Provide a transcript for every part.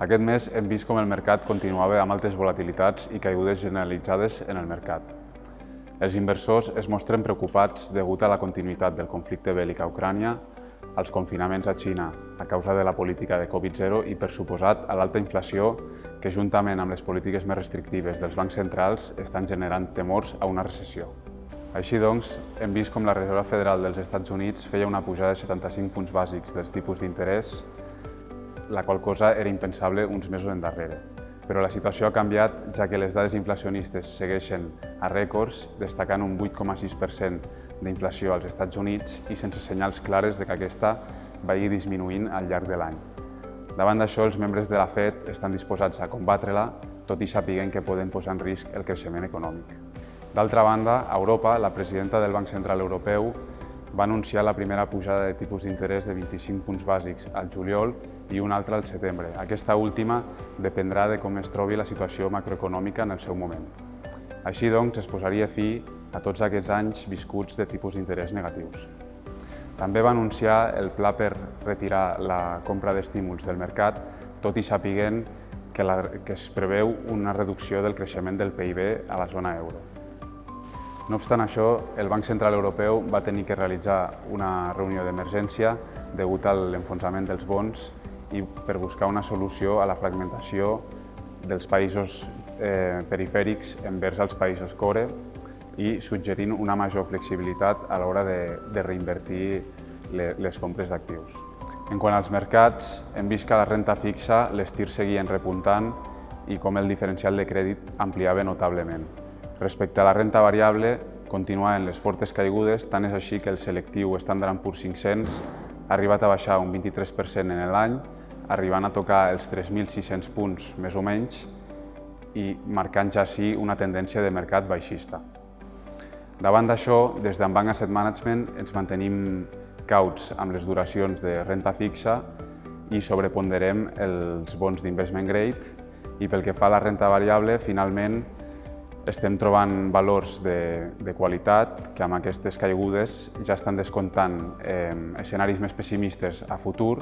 Aquest mes hem vist com el mercat continuava amb altes volatilitats i caigudes generalitzades en el mercat. Els inversors es mostren preocupats degut a la continuïtat del conflicte bèl·lic a Ucrània, als confinaments a Xina a causa de la política de Covid-0 i, per suposat, a l'alta inflació que, juntament amb les polítiques més restrictives dels bancs centrals, estan generant temors a una recessió. Així doncs, hem vist com la Reserva Federal dels Estats Units feia una pujada de 75 punts bàsics dels tipus d'interès, la qual cosa era impensable uns mesos endarrere. Però la situació ha canviat, ja que les dades inflacionistes segueixen a rècords, destacant un 8,6% d'inflació als Estats Units i sense senyals clares de que aquesta vagi disminuint al llarg de l'any. Davant d'això, els membres de la Fed estan disposats a combatre-la, tot i sabent que poden posar en risc el creixement econòmic. D'altra banda, a Europa, la presidenta del Banc Central Europeu va anunciar la primera pujada de tipus d'interès de 25 punts bàsics al juliol i una altra al setembre. Aquesta última dependrà de com es trobi la situació macroeconòmica en el seu moment. Així doncs, es posaria fi a tots aquests anys viscuts de tipus d'interès negatius. També va anunciar el pla per retirar la compra d'estímuls del mercat, tot i sabent que es preveu una reducció del creixement del PIB a la zona euro. No obstant això, el Banc Central Europeu va tenir que realitzar una reunió d'emergència degut a l'enfonsament dels bons i per buscar una solució a la fragmentació dels països perifèrics envers els països core i suggerint una major flexibilitat a l'hora de reinvertir les compres d'actius. En quant als mercats, hem vist que a la renta fixa les TIR seguien repuntant i com el diferencial de crèdit ampliava notablement. Respecte a la renta variable, continuen les fortes caigudes, tant és així que el selectiu Standard & Poor's 500 ha arribat a baixar un 23% en l'any, arribant a tocar els 3.600 punts més o menys i marcant ja així una tendència de mercat baixista. Davant d'això, des d'Enbanc Asset Management ens mantenim cauts amb les duracions de renta fixa i sobreponderem els bons d'investment grade i pel que fa a la renta variable, finalment estem trobant valors de qualitat que amb aquestes caigudes ja estan descomptant escenaris més pessimistes a futur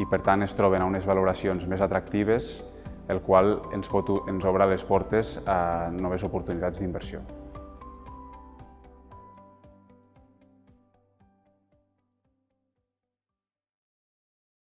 i per tant es troben a unes valoracions més atractives, el qual ens obre les portes a noves oportunitats d'inversió.